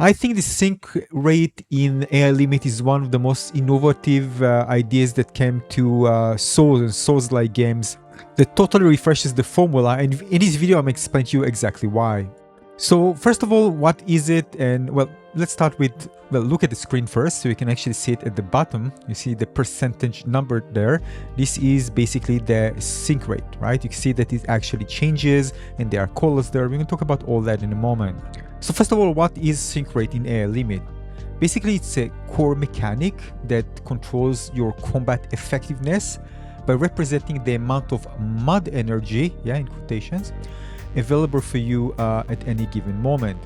I think the sync rate in AI limit is one of the most innovative ideas that came to Souls and Souls-like games that totally refreshes the formula, and in this video I'm explaining to you exactly why. So first of all, what is it? And well, let's start with, well, look at the screen first so you can actually see it at the bottom. You see the percentage number there. This is basically the sync rate, right? You can see that it actually changes and there are colors there. We're going to talk about all that in a moment. So first of all, what is sync rate in AI limit? Basically, it's a core mechanic that controls your combat effectiveness by representing the amount of mod energy, yeah, in quotations, available for you at any given moment.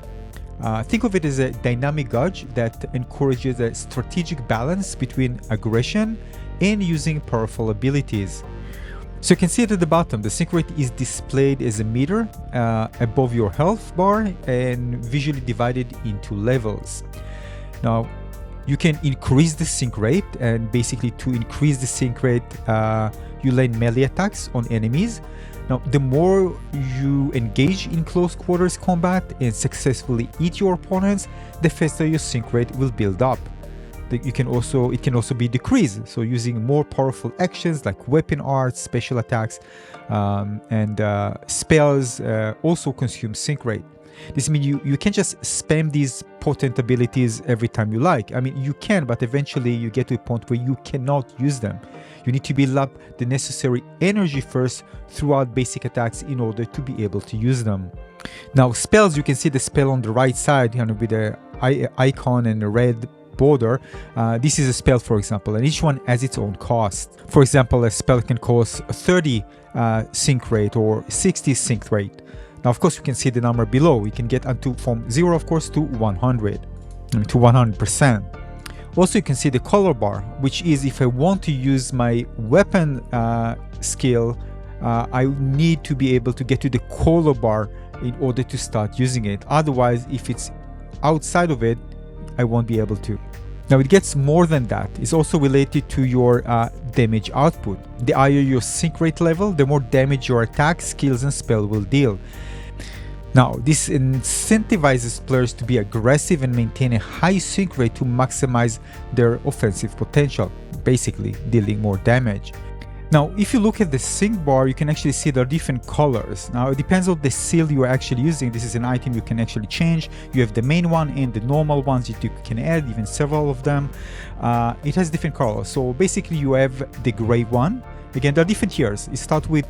Think of it as a dynamic gauge that encourages a strategic balance between aggression and using powerful abilities. So you can see it at the bottom, the sync rate is displayed as a meter above your health bar and visually divided into levels. Now, you can increase the sync rate, and basically to increase the sync rate, you land melee attacks on enemies. Now, the more you engage in close quarters combat and successfully eat your opponents, the faster your sync rate will build up. It can also be decreased, so using more powerful actions like weapon arts, special attacks, and spells also consume sync rate. This means you can't just spam these potent abilities every time you like. I mean, you can, but eventually you get to a point where you cannot use them. You need to build up the necessary energy first throughout basic attacks in order to be able to use them. Now, spells, you can see the spell on the right side, with the icon and the red border. This is a spell, for example, and each one has its own cost. For example, a spell can cost 30 sync rate or 60 sync rate. Now, of course, you can see the number below. We can get from 0, of course, to 100, to 100%. Also, you can see the color bar, which is if I want to use my weapon skill, I need to be able to get to the color bar in order to start using it. Otherwise, if it's outside of it, I won't be able to. Now, it gets more than that. It's also related to your damage output. The higher your sync rate level, the more damage your attack, skills, and spell will deal. Now, this incentivizes players to be aggressive and maintain a high sync rate to maximize their offensive potential, basically dealing more damage. Now, if you look at the sync bar, you can actually see there are different colors. Now, it depends on the seal you are actually using. This is an item you can actually change. You have the main one and the normal ones that you can add, even several of them. It has different colors. So basically, you have the gray one. Again, there are different tiers. It starts with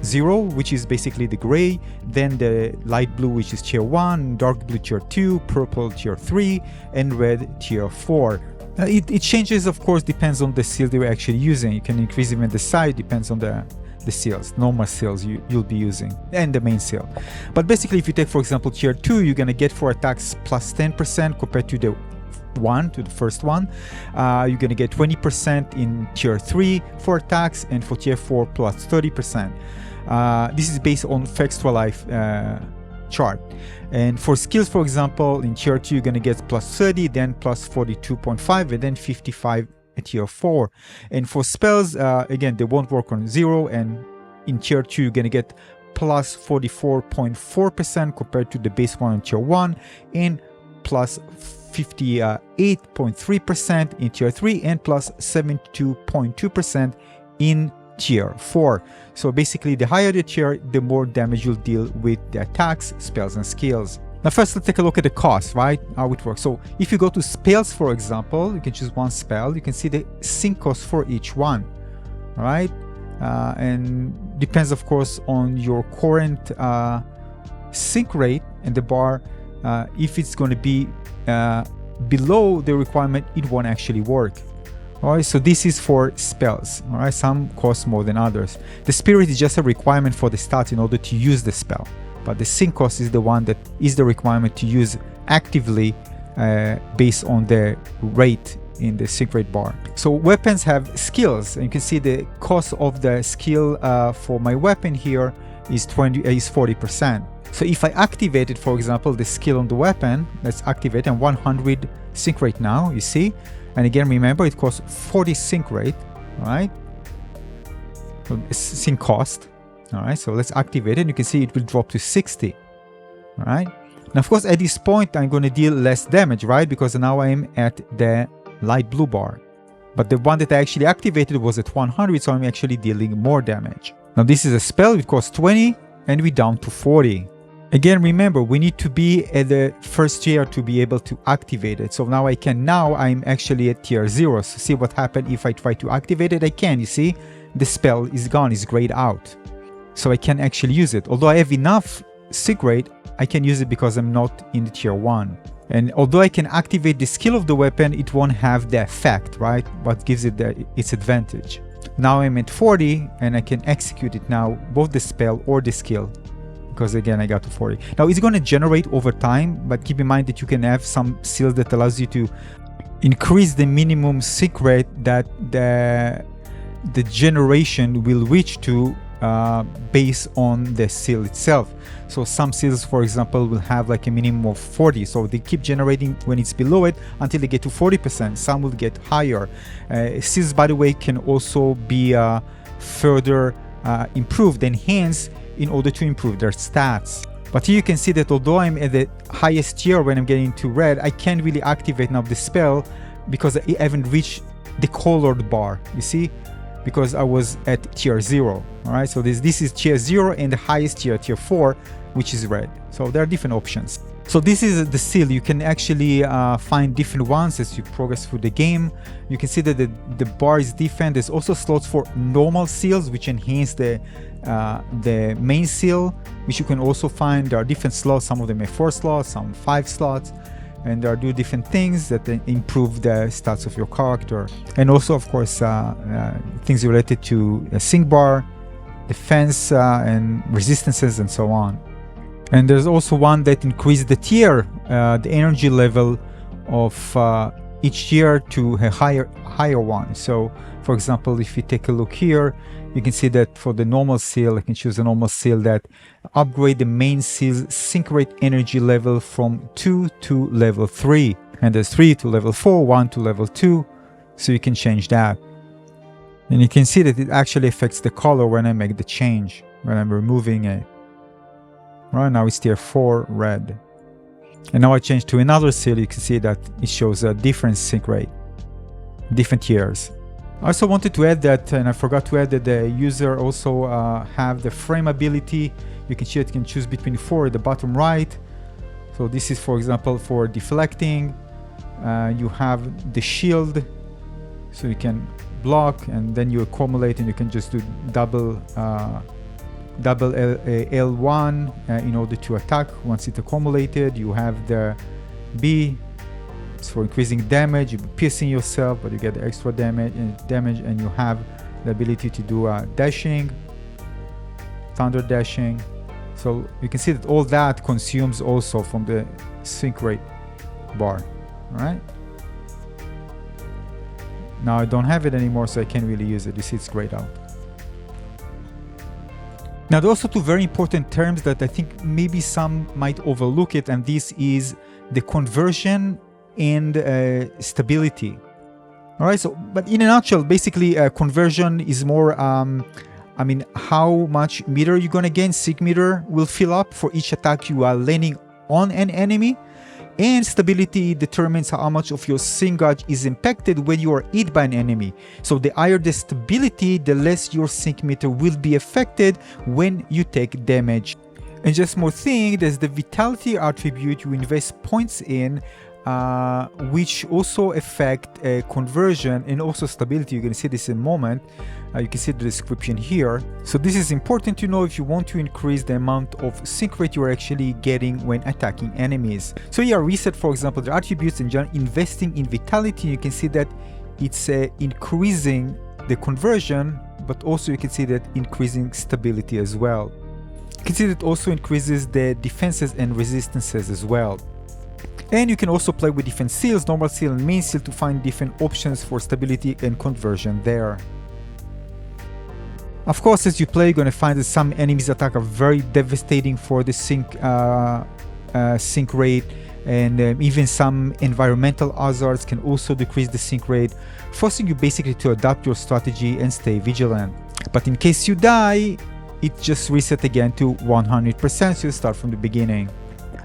0, which is basically the gray, then the light blue, which is tier 1, dark blue tier 2, purple tier 3, and red tier 4. It changes, of course, depends on the seal you're actually using. You can increase even the size, depends on the seals, normal seals you'll be using, and the main seal. But basically, if you take, for example, tier 2, you're gonna get for attacks plus 10% compared to the first one. You're gonna get 20% in tier 3 for attacks, and for tier 4 plus 30%. This is based on Fextra Life chart. And for skills, for example, in tier 2 you're gonna get plus 30, then plus 42.5, and then 55 at tier 4. And for spells, again, they won't work on 0, and in tier 2 you're gonna get plus 44.4% compared to the base one in tier 1, and plus 58.3% in tier 3, and plus 72.2% in tier 4. So basically, the higher the tier, the more damage you'll deal with the attacks, spells, and skills. Now first, let's take a look at the cost, right? How it works. So if you go to spells, for example, you can choose one spell. You can see the sync cost for each one, all right? And depends, of course, on your current sync rate and the bar. If it's going to be below the requirement, it won't actually work. Alright, so this is for spells. Alright, some cost more than others. The spirit is just a requirement for the stats in order to use the spell, but the sync cost is the one that is the requirement to use actively based on the rate in the sync rate bar. So weapons have skills, and you can see the cost of the skill for my weapon here is 40%. So if I activated, for example, the skill on the weapon, let's activate, and 100 sync rate now, you see. And again, remember, it costs 40 sync rate, all right? So sync cost, all right? So let's activate it. You can see it will drop to 60, all right? Now, of course, at this point, I'm going to deal less damage, right? Because now I'm at the light blue bar. But the one that I actually activated was at 100, so I'm actually dealing more damage. Now, this is a spell, it costs 20, and we're down to 40. Again, remember, we need to be at the first tier to be able to activate it. So now I'm actually at tier 0. So see what happened if I try to activate it. I can, you see, the spell is gone, it's grayed out. So I can actually use it. Although I have enough sync rate, I can use it because I'm not in the tier 1. And although I can activate the skill of the weapon, it won't have the effect, right? What gives it its advantage. Now I'm at 40 and I can execute it now, both the spell or the skill. Because again, I got to 40. Now it's going to generate over time, but keep in mind that you can have some seals that allows you to increase the minimum sync rate that the generation will reach to based on the seal itself. So some seals, for example, will have like a minimum of 40. So they keep generating when it's below it until they get to 40%. Some will get higher. Seals, by the way, can also be further improved, enhanced in order to improve their stats. But here you can see that although I'm at the highest tier when I'm getting to red, I can't really activate now the spell because I haven't reached the colored bar, you see? Because I was at tier 0. All right, so this is tier 0 and the highest tier, tier 4, which is red. So there are different options. So this is the seal. You can actually find different ones as you progress through the game. You can see that the bar is different. There's also slots for normal seals, which enhance the main seal, which you can also find. There are different slots. Some of them have 4 slots, some 5 slots. And there are different things that improve the stats of your character. And also, of course, things related to a sync bar, defense, and resistances, and so on. And there's also one that increases the tier, the energy level of each tier to a higher one. So, for example, if you take a look here, you can see that for the normal seal, I can choose a normal seal that upgrade the main seal's sync rate energy level from 2 to level 3. And there's 3 to level 4, 1 to level 2. So you can change that. And you can see that it actually affects the color when I make the change, when I'm removing it. Right now it's tier 4 red. And now I change to another seal, you can see that it shows a different sync rate, different tiers. I also wanted to add that, and I forgot to add that the user also have the frame ability. You can see it can choose between 4 at the bottom right. So this is, for example, for deflecting. You have the shield, so you can block and then you accumulate, and you can just do double L1 in order to attack once it's accumulated. You have the B. It's for increasing damage, you're piercing yourself, but you get the extra damage, and you have the ability to do dashing, thunder dashing. So you can see that all that consumes also from the sync rate bar. All right. Now I don't have it anymore, so I can't really use it. You see it's grayed out. Now there are also 2 very important terms that I think maybe some might overlook it, and this is the conversion and stability. All right, so but in a nutshell, basically conversion is more how much meter you're gonna gain. Sync meter will fill up for each attack you are landing on an enemy, and stability determines how much of your sync gauge is impacted when you are hit by an enemy. So the higher the stability, the less your sync meter will be affected when you take damage. And just more thing, there's the vitality attribute you invest points in, which also affect conversion and also stability. You're going to see this in a moment. You can see the description here. So this is important to know if you want to increase the amount of sync rate you're actually getting when attacking enemies. So here, reset, for example, the attributes and investing in vitality. You can see that it's increasing the conversion, but also you can see that increasing stability as well. You can see that also increases the defenses and resistances as well. And you can also play with different seals, normal seal and main seal, to find different options for stability and conversion there. Of course, as you play, you're going to find that some enemies attack are very devastating for the sync rate, and even some environmental hazards can also decrease the sync rate, forcing you basically to adapt your strategy and stay vigilant. But in case you die, it just resets again to 100%, so you start from the beginning.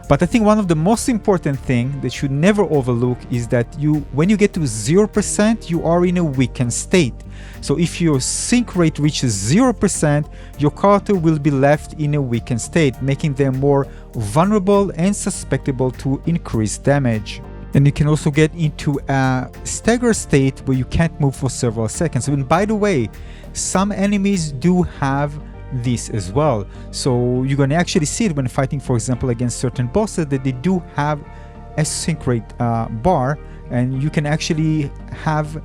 But I think one of the most important thing that you never overlook is that when you get to 0%, you are in a weakened state. So if your sync rate reaches 0%, your character will be left in a weakened state, making them more vulnerable and susceptible to increased damage. And you can also get into a stagger state where you can't move for several seconds. And by the way, some enemies do have this as well. So you're going to actually see it when fighting, for example, against certain bosses, that they do have a sync rate bar, and you can actually have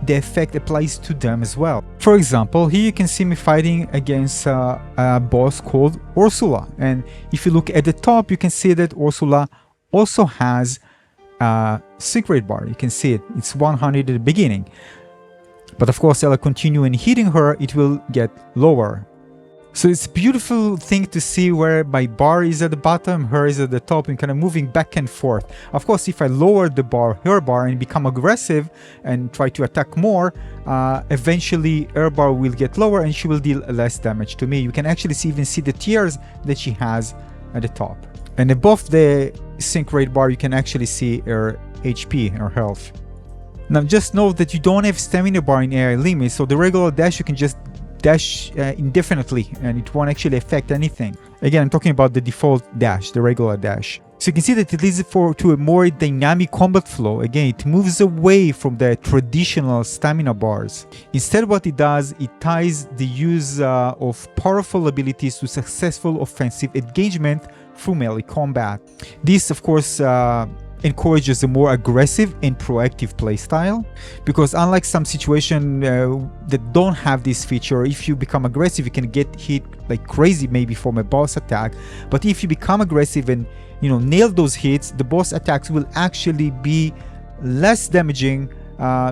the effect applies to them as well. For example, here you can see me fighting against a boss called Ursula, and if you look at the top, you can see that Ursula also has a sync rate bar. You can see it, it's 100 at the beginning, but of course as I continue and hitting her, it will get lower. So it's a beautiful thing to see where my bar is at the bottom, her is at the top, and kind of moving back and forth. Of course, if I lower the bar, her bar, and become aggressive and try to attack more, eventually her bar will get lower and she will deal less damage to me. You can actually even see the tiers that she has at the top. And above the sync rate bar, you can actually see her HP, her health. Now just note that you don't have stamina bar in AI limit, so the regular dash you can just dash indefinitely and it won't actually affect anything. Again, I'm talking about the default dash, the regular dash. So you can see that it leads to a more dynamic combat flow. Again, it moves away from the traditional stamina bars. Instead, what it does, it ties the use of powerful abilities to successful offensive engagement through melee combat. This, of course, encourages a more aggressive and proactive playstyle, because unlike some situations that don't have this feature, if you become aggressive you can get hit like crazy maybe from a boss attack, but if you become aggressive and nail those hits, the boss attacks will actually be less damaging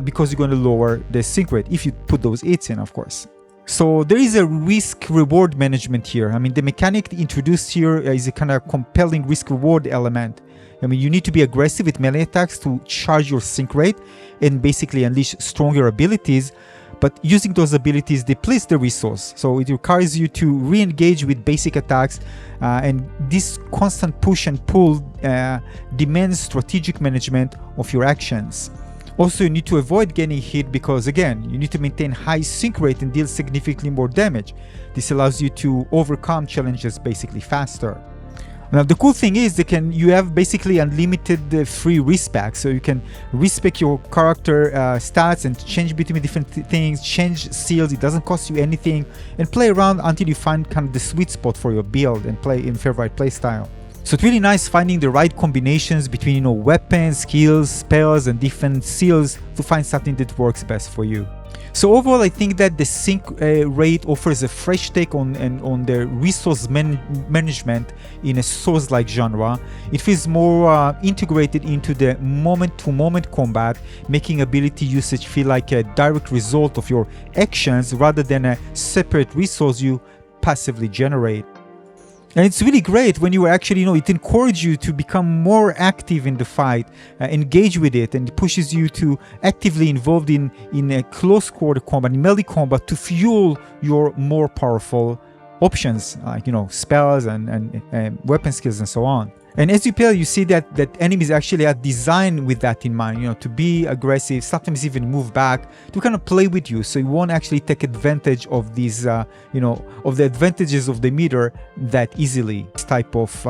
because you're going to lower the sync rate if you put those hits in, of course. So there is a risk-reward management here. I mean, the mechanic introduced here is a kind of compelling risk-reward element. I mean, you need to be aggressive with melee attacks to charge your sync rate and basically unleash stronger abilities, but using those abilities depletes the resource. So it requires you to re-engage with basic attacks, and this constant push and pull demands strategic management of your actions. Also, you need to avoid getting hit because, again, you need to maintain high sync rate and deal significantly more damage. This allows you to overcome challenges basically faster. Now the cool thing is you have basically unlimited free respec, so you can respec your character stats and change between different things, change seals, it doesn't cost you anything, and play around until you find kind of the sweet spot for your build and play in favorite playstyle. So it's really nice finding the right combinations between weapons, skills, spells, and different seals to find something that works best for you. So overall, I think that the sync rate offers a fresh take on the resource management in a Souls-like genre. It feels more integrated into the moment-to-moment combat, making ability usage feel like a direct result of your actions rather than a separate resource you passively generate. And it's really great when you actually, it encourages you to become more active in the fight, engage with it, and it pushes you to actively involved in a close quarter combat, in melee combat, to fuel your more powerful options, like, spells and weapon skills and so on. And as you play, you see that enemies actually are designed with that in mind, to be aggressive, sometimes even move back, to kind of play with you, so you won't actually take advantage of these, of the advantages of the meter that easily, this type of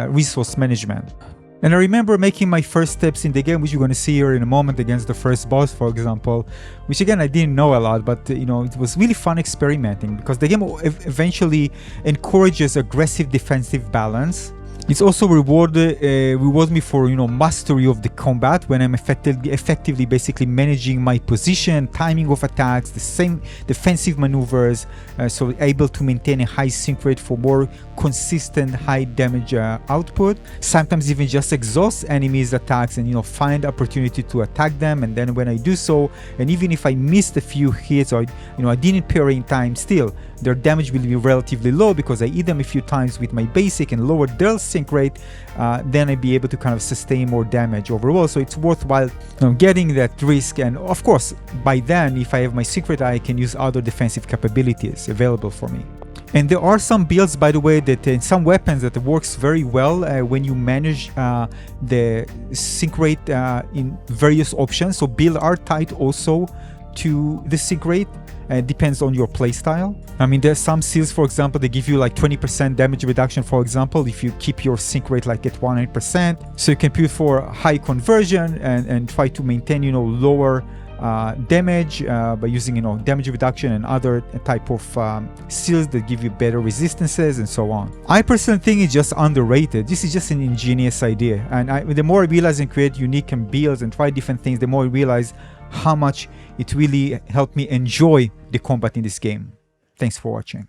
resource management. And I remember making my first steps in the game, which you're going to see here in a moment, against the first boss, for example, which again, I didn't know a lot, but it was really fun experimenting, because the game eventually encourages aggressive defensive balance. It's also rewards me for mastery of the combat, when I'm effectively basically managing my position, timing of attacks, the same defensive maneuvers, so able to maintain a high sync rate for more consistent high damage output. Sometimes even just exhaust enemies' attacks and find opportunity to attack them, and then when I do so, and even if I missed a few hits or I didn't parry in time, still their damage will be relatively low because I hit them a few times with my basic and lower their sync rate, then I'd be able to kind of sustain more damage overall. So it's worthwhile getting that risk, and of course by then, if I have my sync rate, I can use other defensive capabilities available for me. And there are some builds, by the way, that in some weapons that works very well when you manage the sync rate in various options. So builds are tied also to the sync rate. Depends on your playstyle. I mean, there's some seals, for example, they give you like 20% damage reduction, for example, if you keep your sync rate like at 100%. So you can put for high conversion and try to maintain, lower damage by using, damage reduction and other type of seals that give you better resistances and so on. I personally think it's just underrated. This is just an ingenious idea. And the more I realize and create unique builds and try different things, the more I realize how much it really helped me enjoy the combat in this game. Thanks for watching.